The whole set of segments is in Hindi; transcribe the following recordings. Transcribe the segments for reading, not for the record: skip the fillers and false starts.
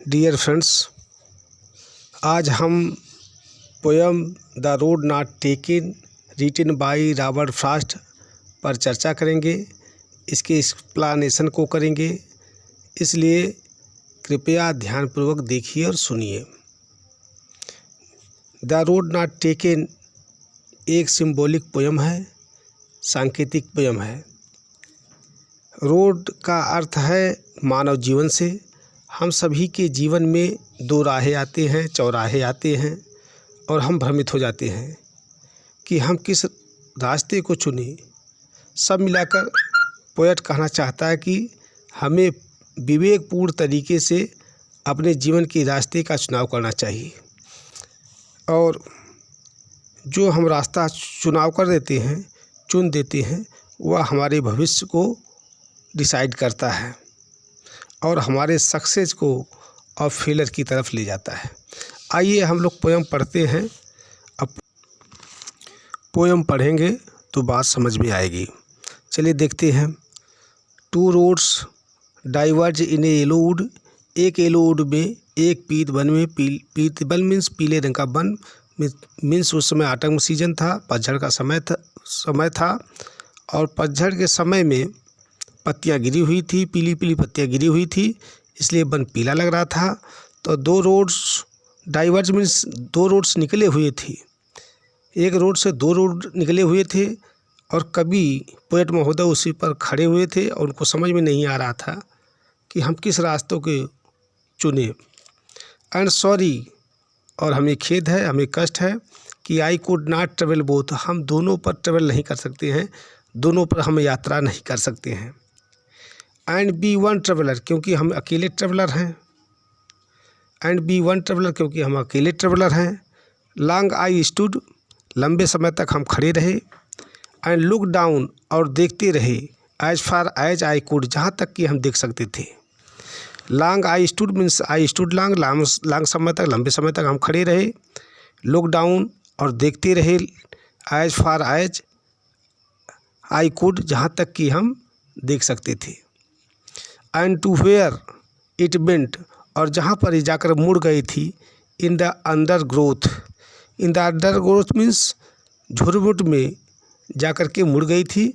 डियर फ्रेंड्स, आज हम poem the road not taken written by Robert Frost पर चर्चा करेंगे। इसके एक्सप्लेनेशन को करेंगे, इसलिए कृपया ध्यानपूर्वक देखिए और सुनिए। द रोड नॉट टेकन एक सिंबॉलिक पोयम है, सांकेतिक पोयम है। रोड का अर्थ है मानव जीवन से। हम सभी के जीवन में दो राहें आते हैं, चौराहे आते हैं और हम भ्रमित हो जाते हैं कि हम किस रास्ते को चुनें। सब मिलाकर पोएट कहना चाहता है कि हमें विवेकपूर्ण तरीके से अपने जीवन के रास्ते का चुनाव करना चाहिए, और जो हम रास्ता चुनाव कर देते हैं, चुन देते हैं, वह हमारे भविष्य को डिसाइड करता है और हमारे सक्सेस को और फेलियर की तरफ ले जाता है। आइए हम लोग पोयम पढ़ते हैं। अब पोयम पढ़ेंगे तो बात समझ में आएगी। चलिए देखते हैं। Two roads diverge in A yellow would. एक येलो वुड में, एक पीत वन में, पीत वन मीन्स पीले रंग का वन, मीन्स उस समय ऑटम सीजन था, पतझड़ का समय था और पतझड़ के समय में पत्तियां गिरी हुई थी, पीली पीली पत्तियां गिरी हुई थी, इसलिए वन पीला लग रहा था। तो दो रोड्स डाइवर्ज मीन्स दो रोड्स निकले हुए थे, एक रोड से दो रोड निकले हुए थे और कवि पोएट महोदय उसी पर खड़े हुए थे और उनको समझ में नहीं आ रहा था कि हम किस रास्तों के चुने। एंड सॉरी, और हमें खेद है, हमें कष्ट है कि I could not travel both. हम दोनों पर ट्रेवल नहीं कर सकते हैं, दोनों पर हम यात्रा नहीं कर सकते हैं। एंड बी वन ट्रेवलर, क्योंकि हम अकेले ट्रेवलर हैं। एंड बी वन ट्रेवलर, क्योंकि हम अकेले ट्रेवलर हैं। लॉन्ग आई स्टूड, लंबे समय तक हम खड़े रहे। एंड लुक डाउन, और देखते रहे। As far as I could, जहाँ तक कि हम देख सकते थे। Long I stood means I stood long, long समय तक, लंबे समय तक हम खड़े रहे। लुक डाउन, और देखते रहे। As far as I could, जहाँ तक कि हम देख सकते थे। And to where it bent, और जहाँ पर ये जाकर मुड़ गई थी। In the undergrowth, in the undergrowth means झुरमुट में जाकर के मुड़ गई थी,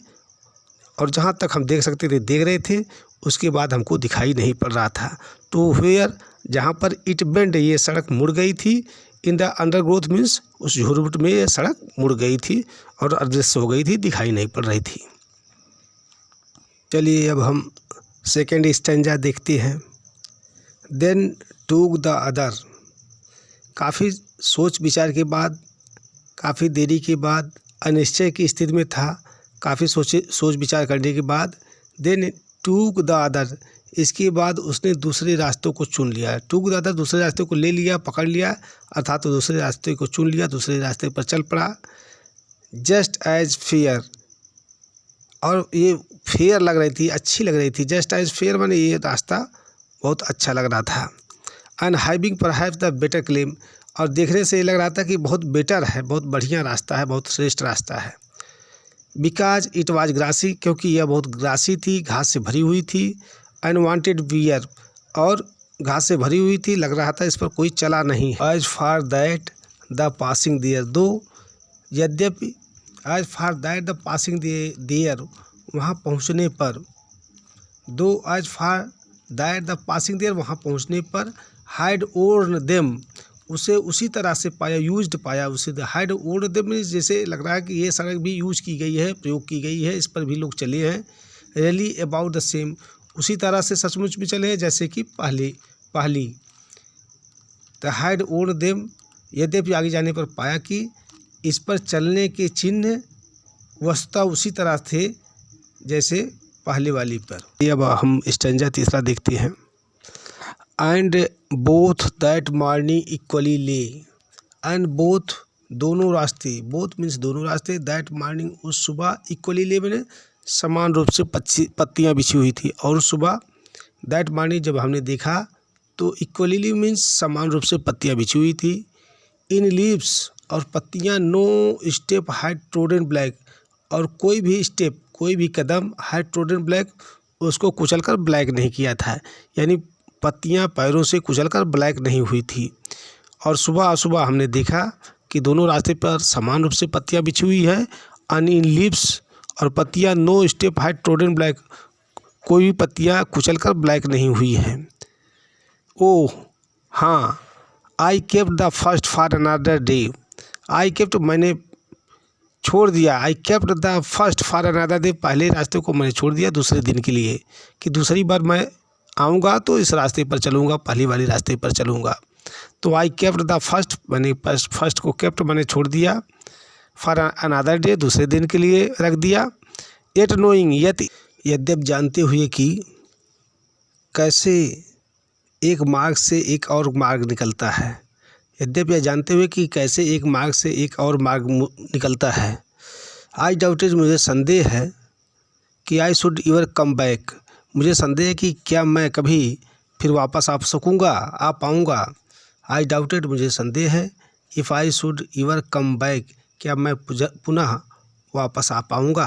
और जहाँ तक हम देख सकते थे देख रहे थे, उसके बाद हमको दिखाई नहीं पड़ रहा था। टू वेयर, जहाँ पर इट बेंड, ये सड़क मुड़ गई थी। In the undergrowth means उस झुरमुट में ये सड़क मुड़ गई थी और अदृश्य हो गई थी, दिखाई नहीं पड़ रही थी। चलिए अब हम सेकेंड स्टैंजा देखते हैं। देन टूक द अदर, काफ़ी सोच विचार के बाद, काफ़ी देरी के बाद, अनिश्चय की स्थिति में था, काफ़ी सोच विचार करने के बाद। देन टूक द अदर, इसके बाद उसने दूसरे रास्तों को चुन लिया। टूक द अदर, दूसरे रास्ते को ले लिया, पकड़ लिया, अर्थात तो दूसरे रास्ते को चुन लिया, दूसरे रास्ते पर चल पड़ा। जस्ट एज फेयर, और ये फेयर लग रही थी, अच्छी लग रही थी। जस्ट एज फेयर माने ये रास्ता बहुत अच्छा लग रहा था। And having perhaps the better claim, और देखने से ये लग रहा था कि बहुत बेटर है, बहुत बढ़िया रास्ता है, बहुत श्रेष्ठ रास्ता है। बिकॉज इट वाज ग्रासी, क्योंकि यह बहुत ग्रासी थी, घास से भरी हुई थी। अनवांटेड बियर, और घास से भरी हुई थी, लग रहा था इस पर कोई चला नहीं। As far that the passing there, though यद्यपि as far that the passing there, वहाँ पहुँचने पर, though as far that the passing there, वहाँ पहुँचने पर, हाइड ओर्न देम, उसे उसी तरह से पाया, यूज्ड पाया उसे। हाइड ओर्न देम, जैसे लग रहा है कि ये सड़क भी यूज की गई है, प्रयोग की गई है, इस पर भी लोग चले हैं। रियली अबाउट द सेम, उसी तरह से सचमुच भी चले हैं जैसे कि पहली। द हाइड ओर्न देम, यद्यपि आगे जाने पर पाया कि इस पर चलने के चिन्ह वस्तुतः उसी तरह थे जैसे पहले वाली पर। अब हम स्टैंजा तीसरा देखते हैं। And both that morning equally ले, एंड बोथ, दोनों रास्ते, बोथ मीन्स दोनों रास्ते, दैट मॉर्निंग, उस सुबह, इक्वली ले मैंने समान रूप से पत्तियां बिछी हुई थी। और सुबह दैट मॉर्निंग जब हमने देखा तो इक्वली मीन्स समान रूप से पत्तियां बिछी हुई थी। इन लीव्स, और पत्तियां, no step hide trodden black, और कोई भी स्टेप, कोई भी कदम हाइड ट्रोडन ब्लैक, उसको कुचलकर ब्लैक नहीं किया था। यानी पत्तियां पैरों से कुचलकर ब्लैक नहीं हुई थी। और सुबह सुबह हमने देखा कि दोनों रास्ते पर समान रूप से पत्तियां बिछी हुई है, अनइन लीव्स, और पत्तियां no step height trodden black, कोई भी पत्तियां कुचलकर ब्लैक नहीं हुई हैं। ओह हाँ, I kept the first for another day, I kept मैंने छोड़ दिया, I kept the first for another day, पहले रास्ते को मैंने छोड़ दिया दूसरे दिन के लिए, कि दूसरी बार मैं आऊँगा तो इस रास्ते पर चलूँगा, पहली वाली रास्ते पर चलूँगा। तो आई केप्ट द फर्स्ट, मैंने फर्स्ट को केप्ट मैंने छोड़ दिया, फॉर अनदर डे दूसरे दिन के लिए रख दिया। एट नोइंग, यद्यप जानते हुए कि कैसे एक मार्ग से एक और मार्ग निकलता है, यद्यप यह जानते हुए कि कैसे एक मार्ग से एक और मार्ग निकलता है। आई डाउटेड, मुझे संदेह है कि I should ever come back, मुझे संदेह है कि क्या मैं कभी फिर वापस आ सकूँगा, आ पाऊँगा। आई डाउटेड, मुझे संदेह है, if I should ever come back, क्या मैं पुनः वापस आ पाऊँगा।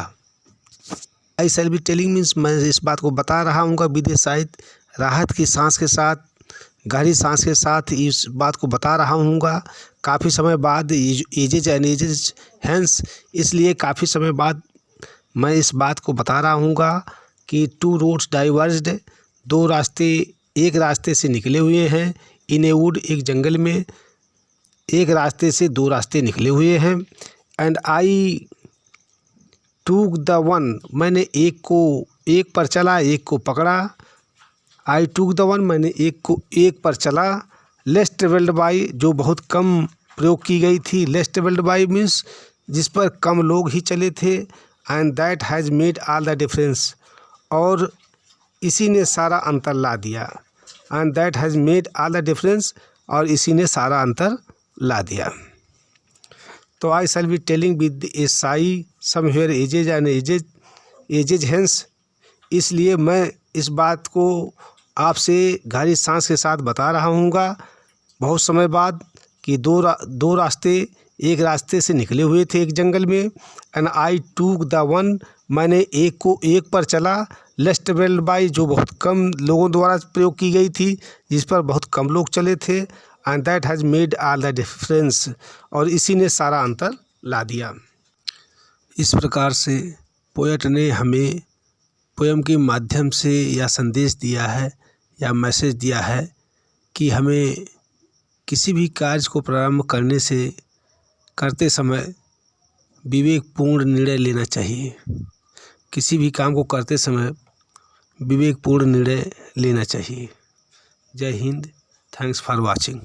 आई शैल बी टेलिंग मीन्स, मैं इस बात को बता रहा हूँगा विद ए शायद, राहत की सांस के साथ, गहरी सांस के साथ इस बात को बता रहा हूँगा। काफ़ी समय बाद, एजेज एंड एजेज हैंस, इसलिए काफ़ी समय बाद मैं इस बात को बता रहा हूँगा कि टू रोड्स डाइवर्ज्ड, दो रास्ते एक रास्ते से निकले हुए हैं, इन ए वुड, एक जंगल में, एक रास्ते से दो रास्ते निकले हुए हैं। And I took the one, मैंने एक पर चला, एक को पकड़ा। आई टूक द वन, मैंने एक पर चला। लेस ट्रेवल्ड बाई, जो बहुत कम प्रयोग की गई थी। लेस ट्रेवल्ड बाई मीन्स जिस पर कम लोग ही चले थे। And that has made all the difference, और इसी ने सारा अंतर ला दिया। And that has made all the difference, और इसी ने सारा अंतर ला दिया। तो I shall be telling with a sigh somewhere ages and ages hence, इसलिए मैं इस बात को आपसे गहरी सांस के साथ बता रहा हूँगा बहुत समय बाद, कि दो रास्ते एक रास्ते से निकले हुए थे एक जंगल में। And I took the one, मैंने एक पर चला। लेस ट्रेवल्ड बाई, जो बहुत कम लोगों द्वारा प्रयोग की गई थी, जिस पर बहुत कम लोग चले थे। And that has made all the difference, और इसी ने सारा अंतर ला दिया। इस प्रकार से पोएट ने हमें पोयम के माध्यम से यह संदेश दिया है या मैसेज दिया है कि हमें किसी भी कार्य को प्रारंभ करते समय विवेकपूर्ण निर्णय लेना चाहिए। किसी भी काम को करते समय विवेकपूर्ण निर्णय लेना चाहिए। जय Hind, thanks for watching.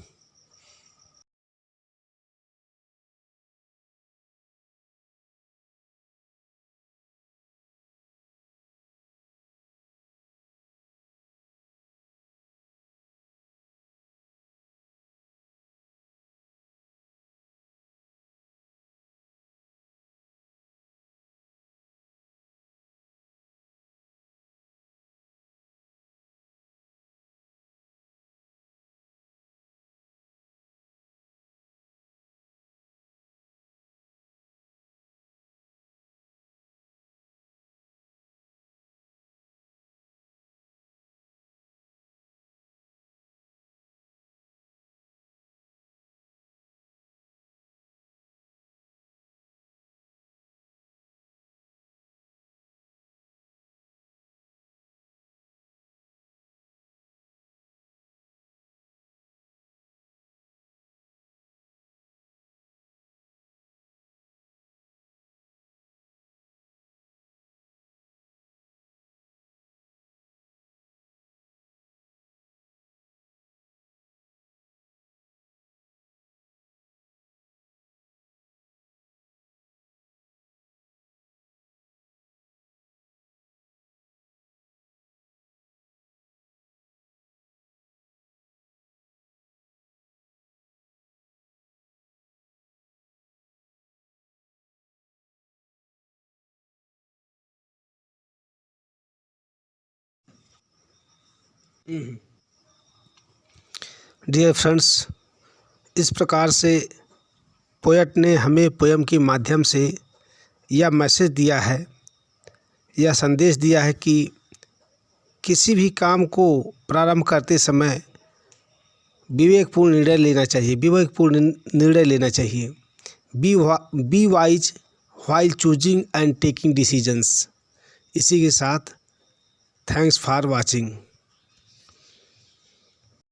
Dear friends, इस प्रकार से पोएट ने हमें पोयम के माध्यम से यह मैसेज दिया है, यह संदेश दिया है कि किसी भी काम को प्रारंभ करते समय विवेकपूर्ण निर्णय लेना चाहिए। Be wise while choosing and taking decisions. इसी के साथ थैंक्स फॉर वॉचिंग।